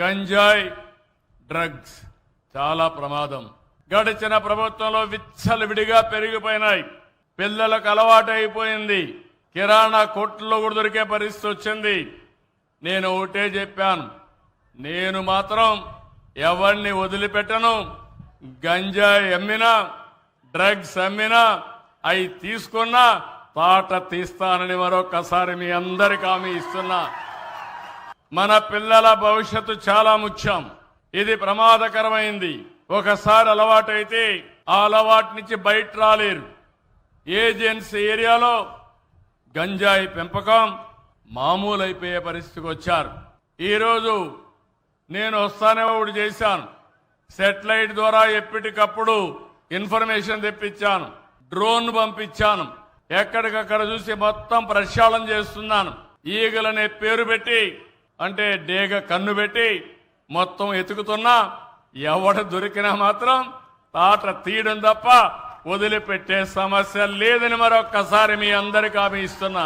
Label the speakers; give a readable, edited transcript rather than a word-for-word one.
Speaker 1: గంజాయి డ్రగ్స్ చాలా ప్రమాదం. గడిచిన ప్రభుత్వంలో విచ్చలవిడిగా పెరిగిపోయినాయి. పిల్లలకు అలవాటు అయిపోయింది. కిరాణా కొట్లో కూడా దొరికే పరిస్థితి వచ్చింది. నేను ఒకటే చెప్పాను, నేను మాత్రం ఎవరిని వదిలిపెట్టను. గంజాయి అమ్మినా డ్రగ్స్ అమ్మినా అవి తీసుకున్నా తాట తీస్తానని మరొకసారి మీ అందరికి హామీ ఇస్తున్నా. మన పిల్లల భవిష్యత్తు చాలా ముఖ్యం. ఇది ప్రమాదకరమైంది. ఒకసారి అలవాటైతే ఆ అలవాటు నుంచి బయట రాలేరు. ఏజెన్సీ ఏరియాలో గంజాయి పెంపకం మామూలు అయిపోయే పరిస్థితికి వచ్చారు. ఈరోజు నేను వస్తానే ఒకటి చేశాను. సెటిలైట్ ద్వారా ఎప్పటికప్పుడు ఇన్ఫర్మేషన్ తెప్పించాను. డ్రోన్ పంపించాను. ఎక్కడికక్కడ చూసి మొత్తం ప్రక్షాళన చేస్తున్నాను. ఈగలనే పేరు పెట్టి అంటే డేగ కన్ను పెట్టి మొత్తం ఎతుకుతున్నా ఎవడు దొరికినా మాత్రం తాట తీయడం తప్ప వదిలిపెట్టే సమస్య లేదని మరొక్కసారి మీ అందరికీ హామీ ఇస్తున్నా.